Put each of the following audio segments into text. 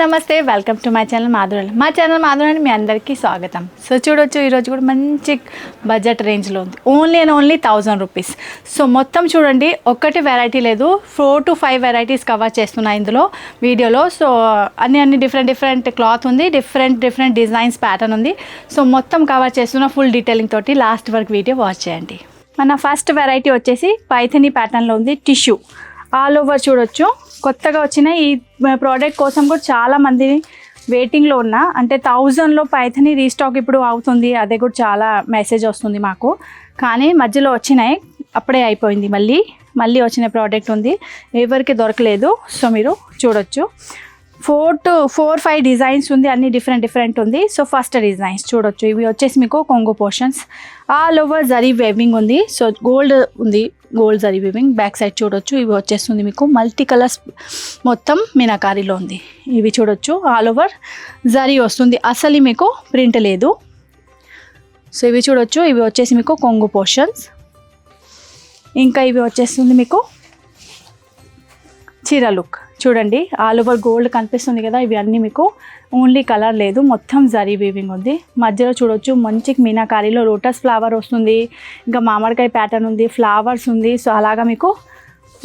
నమస్తే, welcome to my channel మాధురాని. మా channel మాధురాని మీ అందరికీ స్వాగతం. సో చూడొచ్చు, ఈరోజు కూడా మంచి బడ్జెట్ రేంజ్లో ఉంది. Only and only 1000 rupees. So మొత్తం చూడండి, ఒక్కటి వెరైటీ లేదు, 4 to 5 వెరైటీస్ కవర్ చేస్తున్నాయి ఇందులో వీడియోలో. సో అన్ని డిఫరెంట్ క్లాత్ ఉంది, డిఫరెంట్ డిజైన్స్ ప్యాటర్న్ ఉంది. సో మొత్తం కవర్ చేస్తున్న ఫుల్ డీటెయిలింగ్ తోటి లాస్ట్ వరకు వీడియో వాచ్ చేయండి. మన ఫస్ట్ వెరైటీ వచ్చేసి పైథనీ ప్యాటర్న్లో ఉంది. టిష్యూ ఆల్ ఓవర్ చూడొచ్చు. కొత్తగా వచ్చిన ఈ ప్రోడక్ట్ కోసం కూడా చాలామంది వెయిటింగ్లో ఉన్నా, అంటే 1000లో పైథనీ రీస్టాక్ ఇప్పుడు అవుతుంది, అదే కూడా చాలా మెసేజ్ వస్తుంది మాకు. కానీ మధ్యలో వచ్చినాయి, అప్పుడే అయిపోయింది. మళ్ళీ వచ్చిన ప్రోడక్ట్ ఉంది, ఎవరికి దొరకలేదు. సో మీరు చూడొచ్చు, 4 to 5 డిజైన్స్ ఉంది, అన్ని డిఫరెంట్ ఉంది. సో ఫస్ట్ డిజైన్స్ చూడొచ్చు, ఇవి వచ్చేసి మీకు కొంగు portions, all over zari weaving ఉంది. సో గోల్డ్ ఉంది, gold zari weaving. Back side చూడొచ్చు, ఇవి వచ్చేస్తుంది మీకు మల్టీ కలర్స్, మొత్తం మీనాకారీలో ఉంది. ఇవి చూడొచ్చు, ఆల్ ఓవర్ జరీ వస్తుంది, అసలు మీకు ప్రింట్ లేదు. సో ఇవి చూడొచ్చు, ఇవి వచ్చేసి మీకు కొంగు పోర్షన్స్. ఇంకా ఇవి వచ్చేస్తుంది మీకు చీర లుక్. చూడండి, ఆల్ ఓవర్ గోల్డ్ కనిపిస్తుంది కదా, ఇవి అన్నీ మీకు ఓన్లీ కలర్ లేదు, మొత్తం జరీ వీవింగ్ ఉంది. మధ్యలో చూడొచ్చు, మంచి మీనాకారీలో లోటస్ ఫ్లవర్ వస్తుంది, ఇంకా మామిడికాయ ప్యాటర్న్ ఉంది, ఫ్లవర్స్ ఉంది. సో అలాగా మీకు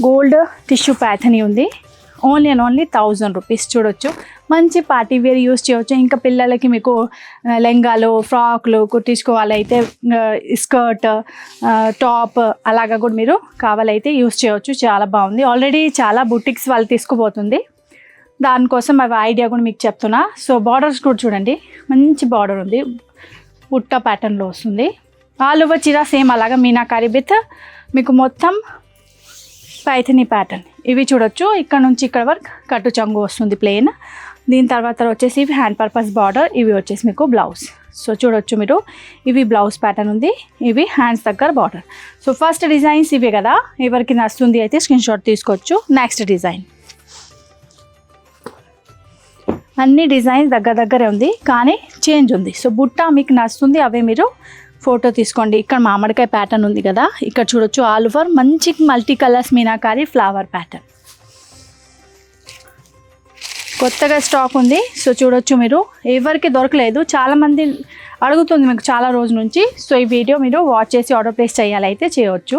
గోల్డ్ టిష్యూ ప్యాటర్న్ ఉంది. Only and only 1000 rupees. చూడొచ్చు, మంచి పార్టీ వేర్ యూస్ చేయవచ్చు. ఇంకా పిల్లలకి మీకు లెంగాలు, ఫ్రాక్లు కుట్టించుకోవాలైతే, స్కర్ట్, టాప్ అలాగా కూడా మీరు కావాలైతే యూస్ చేయవచ్చు. చాలా బాగుంది. ఆల్రెడీ చాలా బుటిక్స్ వాళ్ళు తీసుకుపోతుంది, దానికోసం అవి ఐడియా కూడా మీకు చెప్తున్నా. సో బార్డర్స్ కూడా చూడండి, మంచి బార్డర్ ఉంది, బుట్ట ప్యాటర్న్లో వస్తుంది. ఆల్ ఓవర్ చీర సేమ్ అలాగా మీనాకారీ విత్ మీకు మొత్తం పైథనీ ప్యాటర్న్. ఇవి చూడొచ్చు, ఇక్కడ నుంచి ఇక్కడ వరకు కట్టు చంగు వస్తుంది ప్లెయిన్. దీని తర్వాత వచ్చేసి ఇవి హ్యాండ్ పర్పస్ బార్డర్, ఇవి వచ్చేసి మీకు బ్లౌజ్. సో చూడొచ్చు మీరు, ఇవి బ్లౌజ్ ప్యాటర్న్ ఉంది, ఇవి హ్యాండ్స్ దగ్గర బార్డర్. సో ఫస్ట్ డిజైన్స్ ఇవే కదా, ఎవరికి నచ్చుతుంది అయితే స్క్రీన్ షాట్ తీసుకోవచ్చు. నెక్స్ట్ డిజైన్, అన్ని డిజైన్స్ దగ్గరే ఉంది, కానీ చేంజ్ ఉంది. సో బుట్ట మీకు నచ్చుతుంది, అవే మీరు ఫోటో తీసుకోండి. ఇక్కడ మామిడికాయ ప్యాటర్న్ ఉంది కదా, ఇక్కడ చూడొచ్చు, ఆల్ ఓవర్ మంచి multi colours meenakari flower pattern, కొత్తగా స్టాక్ ఉంది. సో చూడొచ్చు మీరు, ఎవరికి దొరకలేదు, చాలామంది అడుగుతుంది మీకు చాలా రోజు నుంచి. సో ఈ వీడియో మీరు వాచ్ చేసి ఆర్డర్ ప్లేస్ చేయాలైతే చేయవచ్చు.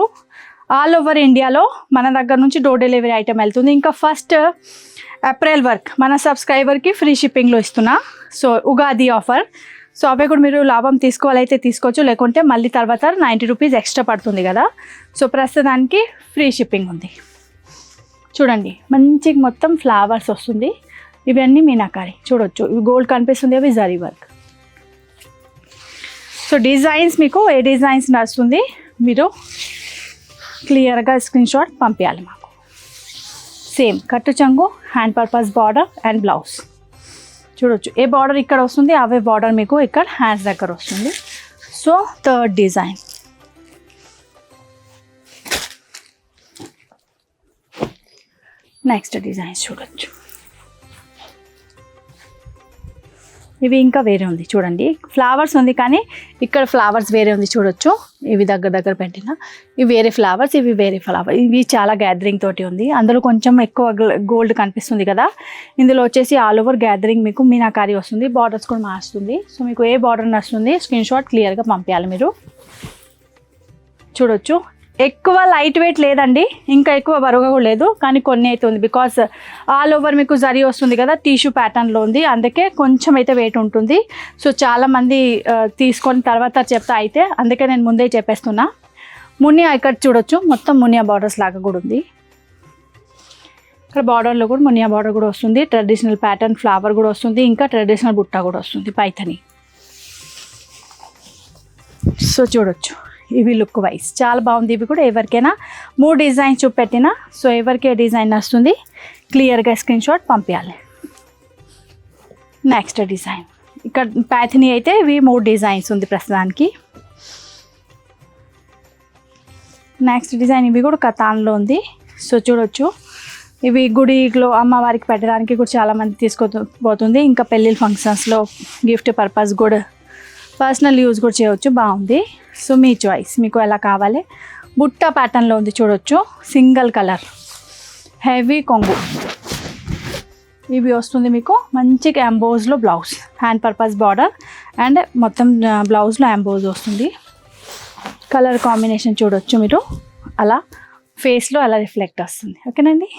ఆల్ ఓవర్ ఇండియాలో మన దగ్గర నుంచి డోర్ డెలివరీ ఐటమ్ వెళ్తుంది. ఇంకా ఫస్ట్ ఏప్రిల్ వర్క్ మన సబ్స్క్రైబర్కి ఫ్రీ షిప్పింగ్లో ఇస్తున్నా. So Ugadi offer. సో అవే కూడా మీరు లాభం తీసుకోవాలైతే తీసుకోవచ్చు, లేకుంటే మళ్ళీ తర్వాత 90 రూపీస్ ఎక్స్ట్రా పడుతుంది కదా. సో ప్రస్తుతానికి ఫ్రీ షిప్పింగ్ ఉంది. చూడండి, మంచి మొత్తం ఫ్లవర్స్ వస్తుంది, ఇవన్నీ మీనాకారీ. చూడొచ్చు, ఇవి గోల్డ్ కనిపిస్తుంది, అవి జరీ వర్క్. సో డిజైన్స్ మీకు ఏ డిజైన్స్ నచ్చుతుంది మీరు క్లియర్గా స్క్రీన్ షాట్ పంపించాలి మాకు. సేమ్ కట్టు చంగు, hand purpose border and blouse. చూడొచ్చు, ఏ బార్డర్ ఇక్కడ వస్తుంది, అవే బార్డర్ మీకు ఇక్కడ హ్యాండ్స్ దగ్గర వస్తుంది. So third design, next designs చూడొచ్చు, ఇవి ఇంకా వేరే ఉంది. చూడండి, ఫ్లవర్స్ ఉంది, కానీ ఇక్కడ ఫ్లవర్స్ వేరే ఉంది. చూడొచ్చు, ఇవి దగ్గర పెట్టిన, ఇవి వేరే ఫ్లవర్స్, ఇవి వేరే ఫ్లవర్. ఇవి చాలా గ్యాదరింగ్ తోటి ఉంది, అందులో కొంచెం ఎక్కువ గోల్డ్ కనిపిస్తుంది కదా. ఇందులో వచ్చేసి ఆల్ ఓవర్ గ్యాదరింగ్ మీకు మీనాకారీ వస్తుంది, బార్డర్స్ కూడా మారుస్తుంది. సో మీకు ఏ బార్డర్ నచ్చుతుంది స్క్రీన్ షాట్ క్లియర్గా పంపించాలి మీరు. చూడొచ్చు, ఎక్కువ లైట్ వెయిట్ లేదండి, ఇంకా ఎక్కువ బరువుగా కూడా లేదు, కానీ కొన్ని అయితే ఉంది. బికాస్ ఆల్ ఓవర్ మీకు జరీ వస్తుంది కదా, టిష్యూ ప్యాటర్న్లో ఉంది, అందుకే కొంచెం అయితే వెయిట్ ఉంటుంది. సో చాలామంది తీసుకొని తర్వాత చెప్తా అయితే, అందుకే నేను ముందే చెప్పేస్తున్నా. మునియా ఇక్కడ చూడొచ్చు, మొత్తం మునియా బార్డర్స్ లాగా కూడా ఉంది. ఇక్కడ బార్డర్లో కూడా మునియా బార్డర్ కూడా వస్తుంది, ట్రెడిషనల్ ప్యాటర్న్ ఫ్లవర్ కూడా వస్తుంది, ఇంకా ట్రెడిషనల్ బుట్ట కూడా వస్తుంది పైథనీ. సో చూడొచ్చు, ఇవి లుక్ వైజ్ చాలా బాగుంది. ఇవి కూడా ఎవరికైనా 3 డిజైన్స్ చూపెట్టినా, సో ఎవరికి ఏ డిజైన్ వస్తుంది క్లియర్గా స్క్రీన్ షాట్ పంపించాలి. నెక్స్ట్ డిజైన్, ఇక్కడ పైథనీ అయితే ఇవి 3 డిజైన్స్ ఉంది ప్రస్తుతానికి. నెక్స్ట్ డిజైన్, ఇవి కూడా కతాన్లో ఉంది. సో చూడొచ్చు, ఇవి గుడిలో అమ్మవారికి పెట్టడానికి కూడా చాలామంది తీసుకుపోతుంది, ఇంకా పెళ్ళిళ్ళ ఫంక్షన్స్లో గిఫ్ట్ పర్పస్ కూడా, పర్సనల్ యూజ్ కూడా చేయవచ్చు. బాగుంది. సో మీ చాయిస్, మీకు ఎలా కావాలి. బుట్ట ప్యాటర్న్లో ఉంది చూడొచ్చు, సింగిల్ కలర్ హెవీ కొంగు. ఇవి వస్తుంది మీకు మంచిగా ఎంబోజ్లో blouse, hand purpose border and మొత్తం బ్లౌజ్లో ఎంబోజ్ వస్తుంది. కలర్ కాంబినేషన్ చూడొచ్చు మీరు, అలా ఫేస్లో అలా రిఫ్లెక్ట్ వస్తుంది. ఓకేనండి.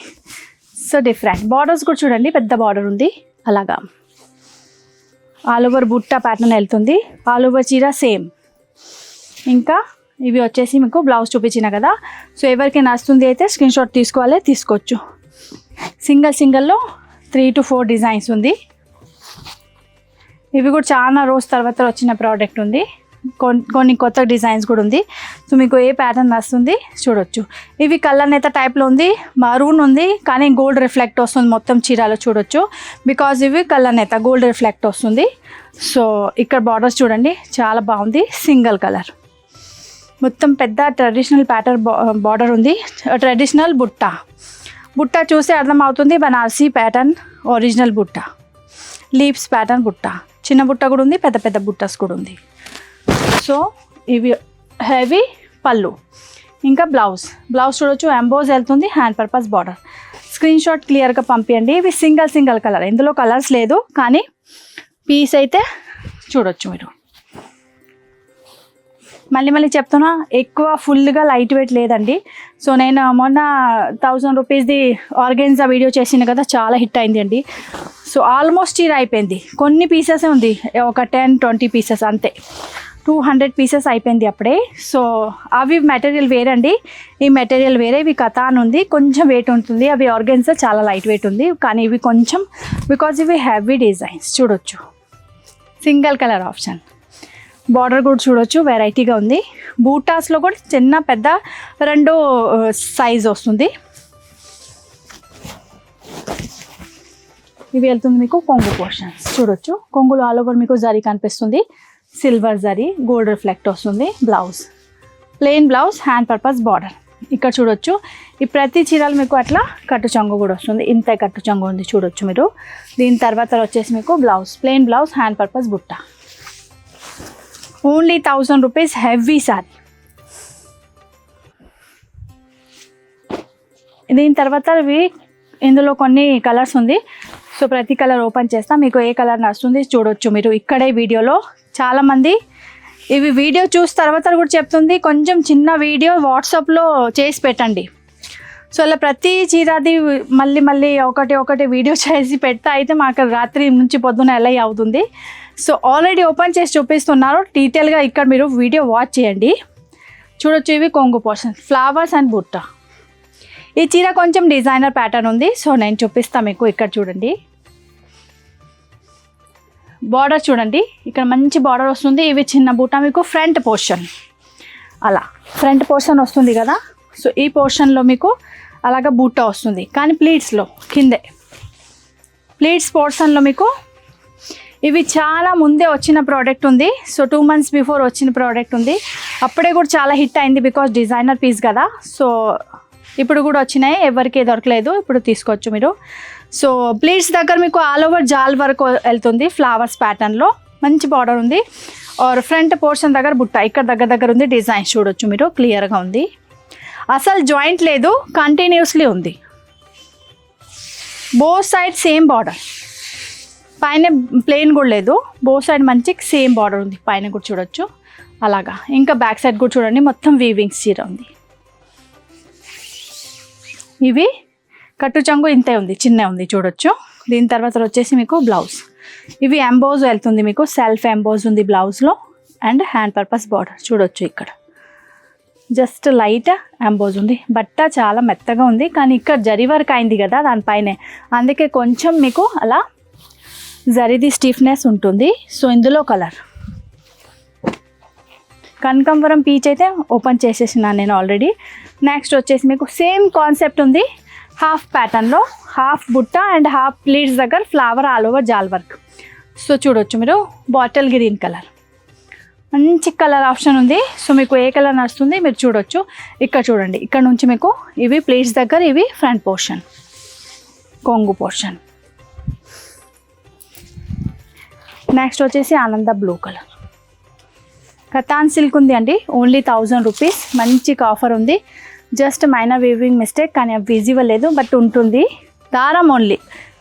సో డిఫరెంట్ బార్డర్స్ కూడా చూడండి, పెద్ద బార్డర్ ఉంది. అలాగా ఆల్ ఓవర్ బుట్ట ప్యాటర్న్ వెళ్తుంది, ఆల్ ఓవర్ చీర సేమ్. ఇంకా ఇవి వచ్చేసి మీకు బ్లౌజ్ చూపించిన కదా. సో ఎవరికి నచ్చుతుంది అయితే స్క్రీన్ షాట్ తీసుకోవచ్చు. సింగిల్లో 3 to 4 డిజైన్స్ ఉంది. ఇవి కూడా చాలా రోజు తర్వాత వచ్చిన ప్రోడక్ట్ ఉంది, కొన్ని కొత్త డిజైన్స్ కూడా ఉంది. సో మీకు ఏ ప్యాటర్న్ వస్తుంది చూడొచ్చు. ఇవి కలర్ నేత టైప్లో ఉంది, మరూన్ ఉంది కానీ గోల్డ్ రిఫ్లెక్ట్ వస్తుంది మొత్తం చీరలో చూడొచ్చు. బికాజ్ ఇవి కలర్ నేత గోల్డ్ రిఫ్లెక్ట్ వస్తుంది. సో ఇక్కడ బార్డర్స్ చూడండి చాలా బాగుంది, సింగిల్ కలర్ మొత్తం పెద్ద ట్రెడిషనల్ ప్యాటర్న్ బార్డర్ ఉంది. ట్రెడిషనల్ బుట్ట చూస్తే అర్థమవుతుంది, బనారసీ ప్యాటర్న్ ఒరిజినల్ బుట్ట, లీవ్స్ ప్యాటర్న్ బుట్ట, చిన్న బుట్ట కూడా ఉంది, పెద్ద బుట్టస్ కూడా ఉంది. సో ఇవి హెవీ పళ్ళు. ఇంకా బ్లౌజ్ చూడొచ్చు, ఎంబోజ్ వెళ్తుంది, hand purpose border. Screen shot క్లియర్గా పంపించండి. ఇవి సింగిల్ కలర్, ఇందులో కలర్స్ లేదు కానీ పీస్ అయితే చూడొచ్చు మీరు. మళ్ళీ చెప్తున్నా, ఎక్కువ ఫుల్గా లైట్ వెయిట్ లేదండి. సో నేను మొన్న 1000 రూపీస్ది ఆర్గెన్జా వీడియో చేసిన కదా, చాలా హిట్ అయింది అండి. సో ఆల్మోస్ట్ చీర అయిపోయింది, కొన్ని పీసెస్ ఉంది, ఒక 10-20 పీసెస్ అంతే. 200 పీసెస్ అయిపోయింది అప్పుడే. సో అవి మెటీరియల్ వేరే అండి, ఈ మెటీరియల్ వేరే. ఇవి కతాన్ ఉంది, కొంచెం వెయిట్ ఉంటుంది. అవి ఆర్గెన్జా చాలా లైట్ వెయిట్ ఉంది, కానీ ఇవి కొంచెం బికాజ్ ఇవి హెవీ డిజైన్స్ చూడొచ్చు. సింగిల్ కలర్ ఆప్షన్, బార్డర్ కూడా చూడొచ్చు, వెరైటీగా ఉంది. బూటాస్లో కూడా చిన్న పెద్ద 2 సైజ్ వస్తుంది. ఇవి వెళ్తుంది మీకు కొంగు పోర్షన్స్ చూడొచ్చు. కొంగులు ఆల్ ఓవర్ మీకు జరీ కనిపిస్తుంది, సిల్వర్ జరీ, గోల్డ్ రిఫ్లెక్ట్ వస్తుంది. Blouse plain blouse, hand purpose border. ఇక్కడ చూడొచ్చు, ఈ ప్రతి చీరలు మీకు అట్లా కట్టు చంగు కూడా వస్తుంది, ఇంత కట్టు చంగు ఉంది చూడొచ్చు మీరు. దీని తర్వాత వచ్చేసి మీకు blouse, plain blouse, hand purpose బుట్ట. Only 1000 rupees heavy sari. దీని తర్వాత ఇందులో కొన్ని కలర్స్ ఉంది. సో ప్రతి కలర్ ఓపెన్ చేస్తా, మీకు ఏ కలర్ నచ్చుతుంది చూడొచ్చు మీరు. ఇక్కడే వీడియోలో చాలామంది ఇవి వీడియో చూసిన తర్వాత కూడా చెప్తుంది, కొంచెం చిన్న వీడియో వాట్సాప్లో చేసి పెట్టండి. సో అలా ప్రతి చీరది మళ్ళీ ఒకటి వీడియో చేసి పెడతా అయితే మాకు రాత్రి నుంచి పొద్దున ఎలా అవుతుంది. సో ఆల్రెడీ ఓపెన్ చేసి చూపిస్తున్నారు డీటెయిల్గా, ఇక్కడ మీరు వీడియో వాచ్ చేయండి చూడొచ్చు. ఇవి కొంగు పోర్షన్, ఫ్లవర్స్ అండ్ బుట్ట. ఈ చీర కొంచెం డిజైనర్ ప్యాటర్న్ ఉంది, సో నేను చూపిస్తాను మీకు. ఇక్కడ చూడండి బార్డర్ చూడండి, ఇక్కడ మంచి బార్డర్ వస్తుంది. ఇవి చిన్న బుట్ట, మీకు ఫ్రంట్ పోర్షన్ అలా ఫ్రంట్ పోర్షన్ వస్తుంది కదా. సో ఈ పోర్షన్లో మీకు అలాగా బుట్ట వస్తుంది, కానీ ప్లీట్స్లో కిందే ప్లీట్స్ పోర్షన్లో మీకు ఇవి చాలా ముందే వచ్చిన ప్రోడక్ట్ ఉంది. సో 2 months బిఫోర్ వచ్చిన ప్రోడక్ట్ ఉంది, అప్పుడే కూడా చాలా హిట్ అయింది బికాజ్ డిజైనర్ పీస్ కదా. సో ఇప్పుడు కూడా వచ్చినాయి, ఎవరికి దొరకలేదు, ఇప్పుడు తీసుకోవచ్చు మీరు. సో ప్లీట్స్ దగ్గర మీకు ఆల్ ఓవర్ జాల్ వరకు వెళ్తుంది, ఫ్లవర్స్ ప్యాటర్న్లో మంచి బార్డర్ ఉంది. ఆర్ ఫ్రంట్ పోర్షన్ దగ్గర బుట్ట ఇక్కడ దగ్గర ఉంది, డిజైన్ చూడొచ్చు మీరు, క్లియర్గా ఉంది. అసలు జాయింట్ లేదు, కంటిన్యూస్లీ ఉంది. బోత్ సైడ్ సేమ్ బార్డర్, పైన ప్లెయిన్ కూడా లేదు, బోత్ సైడ్ మంచి సేమ్ బార్డర్ ఉంది, పైన కూడా చూడొచ్చు అలాగా. ఇంకా బ్యాక్ సైడ్ కూడా చూడండి, మొత్తం వీవింగ్స్ చీర ఉంది. ఇవి కట్టు చంగు ఇంతే ఉంది, చిన్న ఉంది చూడొచ్చు. దీని తర్వాత వచ్చేసి మీకు బ్లౌజ్, ఇవి ఎంబోజ్ వెళ్తుంది మీకు, సెల్ఫ్ ఎంబోజ్ ఉంది బ్లౌజ్లో అండ్ హ్యాండ్ పర్పస్ బార్డర్ చూడొచ్చు. ఇక్కడ జస్ట్ లైట్ ఎంబోజ్ ఉంది, బట్ట చాలా మెత్తగా ఉంది, కానీ ఇక్కడ జరీ వర్క్ అయింది కదా దానిపైనే, అందుకే కొంచెం మీకు అలా జరీది స్టిఫ్నెస్ ఉంటుంది. సో ఇందులో కలర్ కనకాంబరం పీచ్ అయితే ఓపెన్ చేసేసినాను నేను ఆల్రెడీ. నెక్స్ట్ వచ్చేసి మీకు సేమ్ కాన్సెప్ట్ ఉంది, హాఫ్ ప్యాటర్న్లో, హాఫ్ బుట్ట అండ్ హాఫ్ ప్లీట్స్ దగ్గర ఫ్లవర్ ఆల్ ఓవర్ జాల్ వర్క్. సో చూడొచ్చు మీరు, బాటిల్ గ్రీన్ కలర్, మంచి కలర్ ఆప్షన్ ఉంది. సో మీకు ఏ కలర్ నడుస్తుంది మీరు చూడొచ్చు. ఇక్కడ చూడండి, ఇక్కడ నుంచి మీకు ఇవి ప్లీట్స్ దగ్గర, ఇవి ఫ్రంట్ పోర్షన్, కొంగు పోర్షన్. నెక్స్ట్ వచ్చేసి ఆనంద బ్లూ కలర్, కతాన్ సిల్క్ ఉంది అండి, ఓన్లీ 1000 రూపీస్. మంచి ఆఫర్ ఉంది, జస్ట్ మైనర్ వీవింగ్ మిస్టేక్, కానీ అవి విజిబుల్ లేదు బట్ ఉంటుంది. దారం ఓన్లీ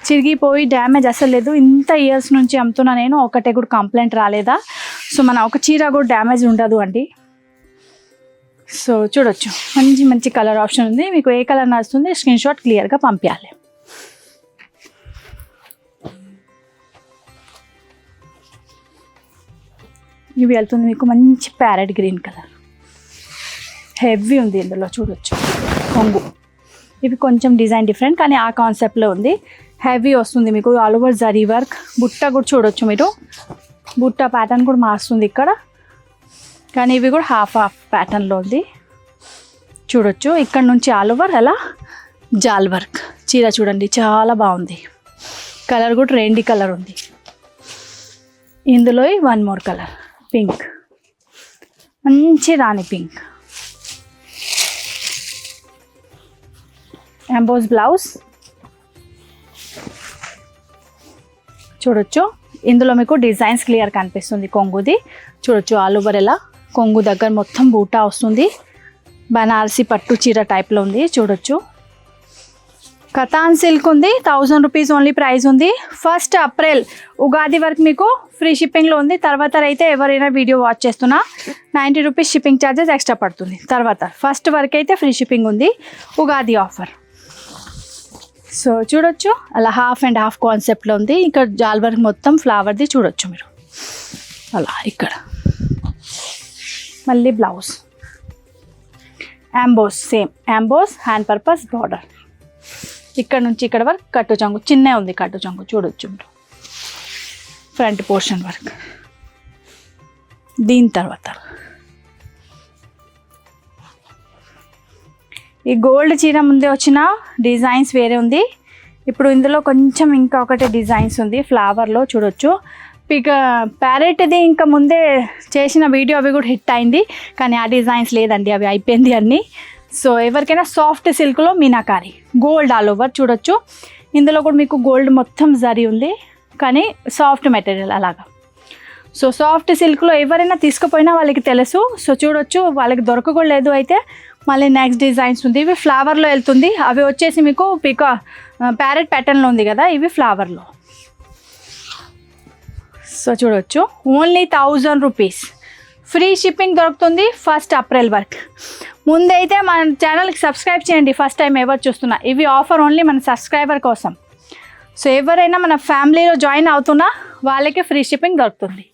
చిరిగిపోయి డ్యామేజ్ అసలు లేదు. ఇంత ఇయర్స్ నుంచి అమ్ముతున్నా నేను, ఒకటే కూడా కంప్లైంట్ రాలేదా. సో మన ఒక చీర కూడా డ్యామేజ్ ఉండదు అండి. సో చూడొచ్చు, మంచి మంచి కలర్ ఆప్షన్ ఉంది. మీకు ఏ కలర్ నచ్చుతుంది స్క్రీన్ షాట్ క్లియర్గా పంపించాలి. ఇవి వెళ్తుంది మీకు మంచి ప్యారెట్ గ్రీన్ కలర్, హెవీ ఉంది ఇందులో. చూడొచ్చు కొంగు, ఇవి కొంచెం డిజైన్ డిఫరెంట్ కానీ ఆ కాన్సెప్ట్లో ఉంది. హెవీ వస్తుంది మీకు, ఆల్ ఓవర్ జరీ వర్క్. బుట్ట కూడా చూడొచ్చు మీరు, బుట్ట ప్యాటర్న్ కూడా మారుస్తుంది ఇక్కడ, కానీ ఇవి కూడా హాఫ్ ప్యాటర్న్లో ఉంది. చూడొచ్చు ఇక్కడ నుంచి ఆల్ ఓవర్ అలా జాల్ వర్క్. చీర చూడండి చాలా బాగుంది. కలర్ కూడా రెండి కలర్ ఉంది. ఇందులో వన్ మోర్ కలర్ పింక్, మంచి రాణి పింక్. ఎంబోస్ బ్లౌజ్ చూడొచ్చు. ఇందులో మీకు డిజైన్స్ క్లియర్ కనిపిస్తుంది. కొంగుది చూడొచ్చు, ఆల్ ఓవర్ ఎలా కొంగు దగ్గర మొత్తం బూటా వస్తుంది. బనారసి పట్టు చీర టైప్లో ఉంది. చూడొచ్చు, కథాన్ సిల్క్ ఉంది. 1000 రూపీస్ ఓన్లీ ప్రైస్ ఉంది. 1 ఏప్రిల్ ఉగాది వరకు మీకు ఫ్రీ షిప్పింగ్లో ఉంది. తర్వాత అయితే ఎవరైనా వీడియో వాచ్ చేస్తున్నా 90 రూపీస్ షిప్పింగ్ ఛార్జెస్ ఎక్స్ట్రా పడుతుంది. తర్వాత 1 వరకు అయితే ఫ్రీ షిప్పింగ్ ఉంది, ఉగాది ఆఫర్. సో చూడొచ్చు అలా హాఫ్ అండ్ హాఫ్ కాన్సెప్ట్లో ఉంది. ఇక్కడ జాల్ వర్క్ మొత్తం ఫ్లవర్ది చూడొచ్చు మీరు అలా. ఇక్కడ మళ్ళీ blouse emboss, same emboss, hand purpose border. ఇక్కడ నుంచి ఇక్కడ వరకు కట్టు చంగు, చిన్న ఉంది కట్టు చంగు. చూడొచ్చు మీరు ఫ్రంట్ పోర్షన్ వర్క్. దీని తర్వాత ఈ గోల్డ్ చీర ముందే వచ్చిన డిజైన్స్ వేరే ఉంది. ఇప్పుడు ఇందులో కొంచెం ఇంకా ఒకటి డిజైన్స్ ఉంది ఫ్లవర్లో. చూడొచ్చు ప్యారెట్ది ఇంకా ముందే చేసిన వీడియో అవి కూడా హిట్ అయింది, కానీ ఆ డిజైన్స్ లేదండి, అవి అయిపోయింది అన్నీ. సో ఎవరికైనా సాఫ్ట్ సిల్క్లో మీనాకారి గోల్డ్ ఆల్ ఓవర్. చూడొచ్చు ఇందులో కూడా మీకు గోల్డ్ మొత్తం జరీ ఉంది, కానీ సాఫ్ట్ మెటీరియల్ అలాగా. సో సాఫ్ట్ సిల్క్లో ఎవరైనా తీసుకుపోయినా వాళ్ళకి తెలుసు. సో చూడొచ్చు, వాళ్ళకి దొరకకూడలేదు అయితే మళ్ళీ నెక్స్ట్ డిజైన్స్ ఉంది. ఇవి ఫ్లవర్లో వెళ్తుంది, అవి వచ్చేసి మీకు ప్యారెట్ ప్యాటర్న్లో ఉంది కదా, ఇవి ఫ్లవర్లో. సో చూడొచ్చు ఓన్లీ 1000 రూపీస్ ఫ్రీ షిప్పింగ్ దొరుకుతుంది 1 ఏప్రిల్ వరకు. ముందైతే మన ఛానల్కి సబ్స్క్రైబ్ చేయండి, ఫస్ట్ టైం ఎవరు చూస్తున్నా. ఇవి ఆఫర్ ఓన్లీ మన సబ్స్క్రైబర్ కోసం. సో ఎవరైనా మన ఫ్యామిలీలో జాయిన్ అవుతున్నా వాళ్ళకి ఫ్రీ షిప్పింగ్ దొరుకుతుంది.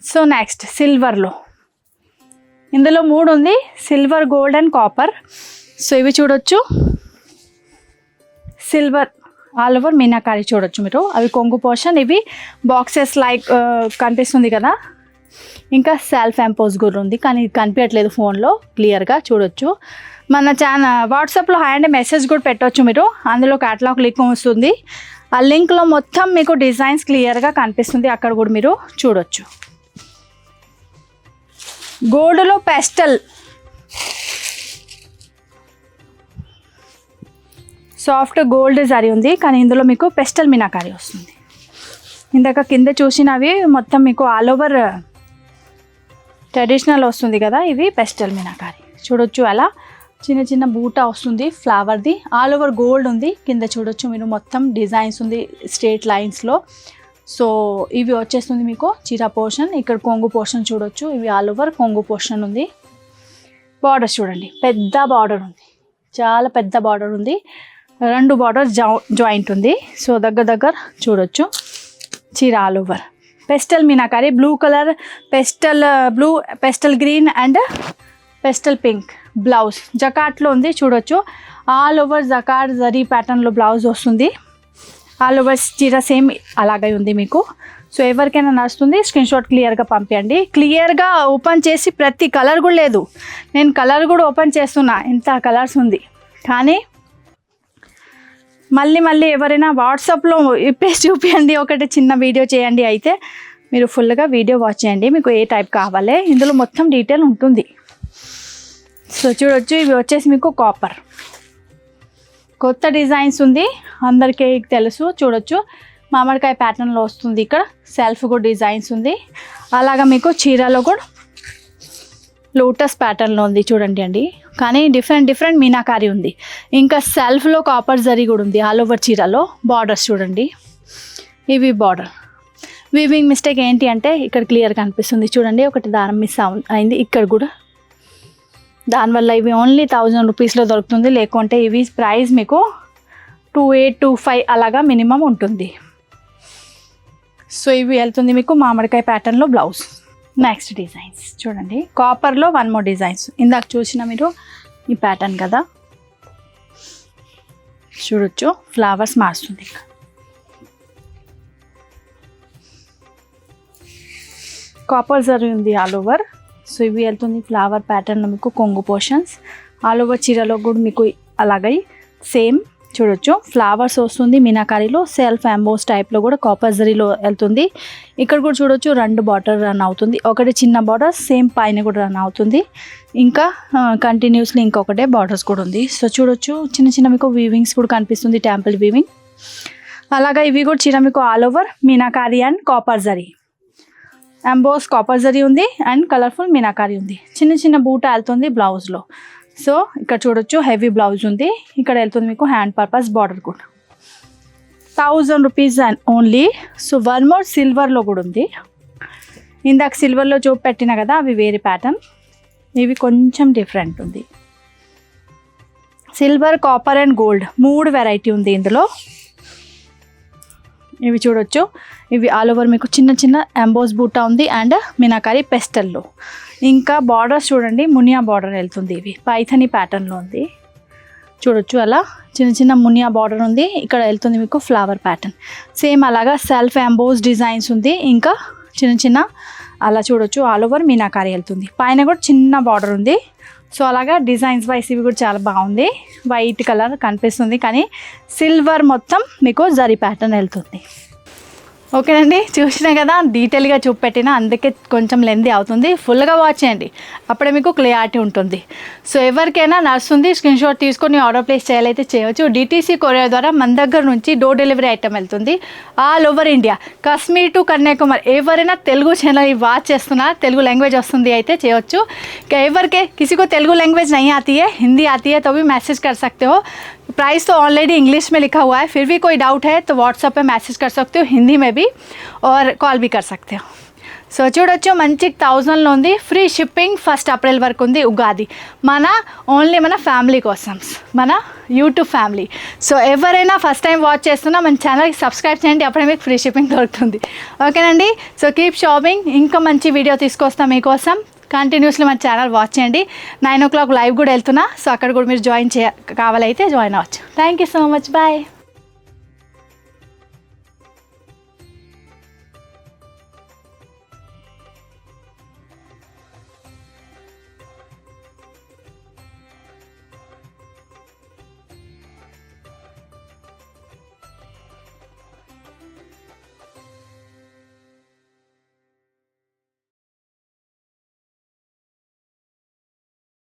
సో నెక్స్ట్ సిల్వర్లో, ఇందులో 3 ఉంది, silver, gold and copper. So ఇవి చూడొచ్చు సిల్వర్ ఆల్ ఓవర్ మీనాకారి. చూడొచ్చు మీరు అవి కొంగు పోర్షన్, ఇవి బాక్సెస్ లైక్ కనిపిస్తుంది కదా. ఇంకా సెల్ఫ్ ఎంపోజ్ కూడా ఉంది, కానీ కనిపించట్లేదు ఫోన్లో క్లియర్గా. చూడొచ్చు మన వాట్సాప్లో హాయ్ అండ్ మెసేజ్ కూడా పెట్టవచ్చు మీరు, అందులో క్యాటలాగ్ లింక్ వస్తుంది. ఆ లింక్లో మొత్తం మీకు డిజైన్స్ క్లియర్గా కనిపిస్తుంది, అక్కడ కూడా మీరు చూడొచ్చు. గోల్డ్లో పెస్టల్ సాఫ్ట్ గోల్డ్ జరీ ఉంది, కానీ ఇందులో మీకు పెస్టల్ మీనాకారి వస్తుంది. ఇందాక కింద చూసినవి మొత్తం మీకు ఆల్ ఓవర్ ట్రెడిషనల్ వస్తుంది కదా, ఇవి పెస్టల్ మీనాకారి. చూడొచ్చు అలా చిన్న చిన్న బూటా వస్తుంది ఫ్లవర్ది, ఆల్ ఓవర్ గోల్డ్ ఉంది. కింద చూడొచ్చు మీరు మొత్తం డిజైన్స్ ఉంది స్ట్రేట్ లైన్స్లో. సో ఇవి వచ్చేస్తుంది మీకు చీర పోర్షన్. ఇక్కడ కొంగు పోర్షన్ చూడొచ్చు, ఇవి ఆల్ ఓవర్ కొంగు పోర్షన్ ఉంది. బార్డర్స్ చూడండి, పెద్ద బార్డర్ ఉంది, చాలా పెద్ద బార్డర్ ఉంది. 2 బార్డర్ జాయింట్ ఉంది. సో దగ్గర చూడొచ్చు చీర all over pastel meenakari. Blue colour, pastel blue, pastel green and pastel pink blouse జకాట్లో ఉంది. చూడొచ్చు ఆల్ ఓవర్ జకాట్ జరీ ప్యాటర్న్లో బ్లౌజ్ వస్తుంది. ఆల్ ఓవర్ చీర సేమ్ అలాగే ఉంది మీకు. సో ఎవరికైనా నచ్చుతుంది స్క్రీన్ షాట్ క్లియర్గా పంపించండి. క్లియర్గా ఓపెన్ చేసి ప్రతి కలర్ కూడా లేదు, నేను కలర్ కూడా ఓపెన్ చేస్తున్నా, ఎంత కలర్స్ ఉంది. కానీ మళ్ళీ ఎవరైనా వాట్సాప్లో ఇప్పేసి చూపించండి, ఒకటి చిన్న వీడియో చేయండి. అయితే మీరు ఫుల్గా వీడియో వాచ్ చేయండి, మీకు ఏ టైప్ కావాలి ఇందులో మొత్తం డీటెయిల్ ఉంటుంది. సో చూడొచ్చు ఇవి వచ్చేసి మీకు కాపర్, కొత్త డిజైన్స్ ఉంది, అందరికీ తెలుసు. చూడొచ్చు మామిడికాయ ప్యాటర్న్లో వస్తుంది. ఇక్కడ సెల్ఫ్ కూడా డిజైన్స్ ఉంది. అలాగా మీకు చీరలో కూడా లోటస్ ప్యాటర్న్లో ఉంది చూడండి అండి, కానీ డిఫరెంట్ మీనాకారి ఉంది. ఇంకా సెల్ఫ్లో కాపర్ జరీ కూడా ఉంది. ఆల్ ఓవర్ చీరలో బార్డర్స్ చూడండి, ఇవి బార్డర్. వీవింగ్ మిస్టేక్ ఏంటి అంటే ఇక్కడ క్లియర్ కనిపిస్తుంది చూడండి, ఒకటి దారం మిస్ అయింది ఇక్కడ కూడా. దానివల్ల ఇవి ఓన్లీ 1000 రూపీస్లో దొరుకుతుంది. లేకుంటే ఇవి ప్రైస్ మీకు 2825 అలాగా మినిమం ఉంటుంది. సో ఇవి వెళ్తుంది మీకు మామిడికాయ ప్యాటర్న్లో బ్లౌజ్. నెక్స్ట్ డిజైన్స్ చూడండి, కాపర్లో 1 more డిజైన్స్. ఇందాక చూసిన మీరు ఈ ప్యాటర్న్ కదా, చూడొచ్చు ఫ్లవర్స్ మారుస్తుంది. కాపర్ జరీ ఉంది ఆల్ ఓవర్. సో ఇవి వెళ్తుంది ఫ్లవర్ ప్యాటర్న్లో మీకు కొంగు పోర్షన్స్. ఆల్ ఓవర్ చీరలో కూడా మీకు అలాగే సేమ్ చూడొచ్చు ఫ్లవర్స్ వస్తుంది మీనాకారిలో. సెల్ఫ్ ఎంబోస్ టైప్లో కూడా కాపర్ జరీలో వెళ్తుంది. ఇక్కడ కూడా చూడొచ్చు 2 బార్డర్ రన్ అవుతుంది. ఒకటి చిన్న బార్డర్ సేమ్ పైన కూడా రన్ అవుతుంది. ఇంకా కంటిన్యూస్లీ ఇంకొకటే బార్డర్స్ కూడా ఉంది. సో చూడొచ్చు చిన్న మీకు వీవింగ్స్ కూడా కనిపిస్తుంది, టెంపుల్ వీవింగ్. అలాగా ఇవి కూడా చీర మీకు all over meenakari and copper zari. Emboss copper zari ఉంది అండ్ కలర్ఫుల్ మీనాకారి ఉంది. చిన్న బూట వెళ్తుంది బ్లౌజ్లో. సో ఇక్కడ చూడొచ్చు హెవీ బ్లౌజ్ ఉంది. ఇక్కడ వెళ్తుంది మీకు హ్యాండ్ పర్పస్ బార్డర్ కూడా. 1000 rupees and only. So 1 more సిల్వర్లో కూడా ఉంది. ఇందాక సిల్వర్లో చూపెట్టిన కదా అవి వేరే ప్యాటర్న్, ఇవి కొంచెం డిఫరెంట్ ఉంది. Silver, copper and gold 3 variety ఉంది ఇందులో. ఇవి చూడొచ్చు, ఇవి ఆల్ ఓవర్ మీకు చిన్న ఎంబోస్ బూటా ఉంది అండ్ మీనాకారి పెస్టల్లో. ఇంకా బార్డర్స్ చూడండి, మునియా బార్డర్ వెళ్తుంది. ఇవి పైథనీ ప్యాటర్న్లో ఉంది చూడొచ్చు. అలా చిన్న మునియా బార్డర్ ఉంది. ఇక్కడ వెళ్తుంది మీకు ఫ్లవర్ ప్యాటర్న్. సేమ్ అలాగా సెల్ఫ్ ఎంబోస్ డిజైన్స్ ఉంది. ఇంకా చిన్న అలా చూడొచ్చు ఆల్ ఓవర్ మీనాకారి వెళ్తుంది. పైన కూడా చిన్న బార్డర్ ఉంది. సో అలాగా డిజైన్స్ వైస్ ఇవి కూడా చాలా బాగుంది. వైట్ కలర్ కనిపిస్తుంది కానీ సిల్వర్ మొత్తం మీకు జరీ ప్యాటర్న్ వెళ్తుంది. ఓకేనండి, చూసినా కదా డీటెయిల్గా చూపెట్టిన, అందుకే కొంచెం లెంతీ అవుతుంది. ఫుల్గా వాచ్ చేయండి, అప్పుడే మీకు క్లియారిటీ ఉంటుంది. సో ఎవరికైనా నడుస్తుంది స్క్రీన్ షాట్ తీసుకొని ఆర్డర్ ప్లేస్ చేయాలైతే చేయవచ్చు. డిటీసీ కొరియర్ ద్వారా మన దగ్గర నుంచి డోర్ డెలివరీ ఐటమ్ వెళ్తుంది all over India. Kashmir to Kanyakumari ఎవరైనా తెలుగు ఛానల్ వాచ్ చేస్తున్నా, తెలుగు లాంగ్వేజ్ వస్తుంది అయితే చేయవచ్చు. ఎవరికి किसी को तेलुगु लैंग्वेज नहीं आती है, हिंदी आती है तो भी मैसेज कर सकते हो. प्राइस तो ऑलरेडी इंग्लिश में लिखा हुआ है, फिर भी कोई डाउट है तो व्हाट्सएप पे मैसेज कर सकते हो हिंदी में भी, और कॉल भी कर सकते हो. సో చూడొచ్చు మంచి 1000లో ఉంది. ఫ్రీ షిప్పింగ్ 1 April వరకు ఉంది ఉగాది. ఓన్లీ మన ఫ్యామిలీ కోసం, మన యూట్యూబ్ ఫ్యామిలీ. సో ఎవరైనా ఫస్ట్ టైం వాచ్ చేస్తున్నా మన ఛానల్కి సబ్స్క్రైబ్ చేయండి, అప్పుడే మీకు ఫ్రీ షిప్పింగ్ దొరుకుతుంది. ఓకేనండి, సో కీప్ షాపింగ్. ఇంకా మంచి వీడియో తీసుకొస్తాం మీకోసం. కంటిన్యూస్లీ మన ఛానల్ వాచ్ చేయండి. 9 o'clock లైవ్ కూడా వెళ్తున్నా. సో అక్కడ కూడా మీరు జాయిన్ కావాలైతే జాయిన్ అవ్వచ్చు. Thank you so much, bye.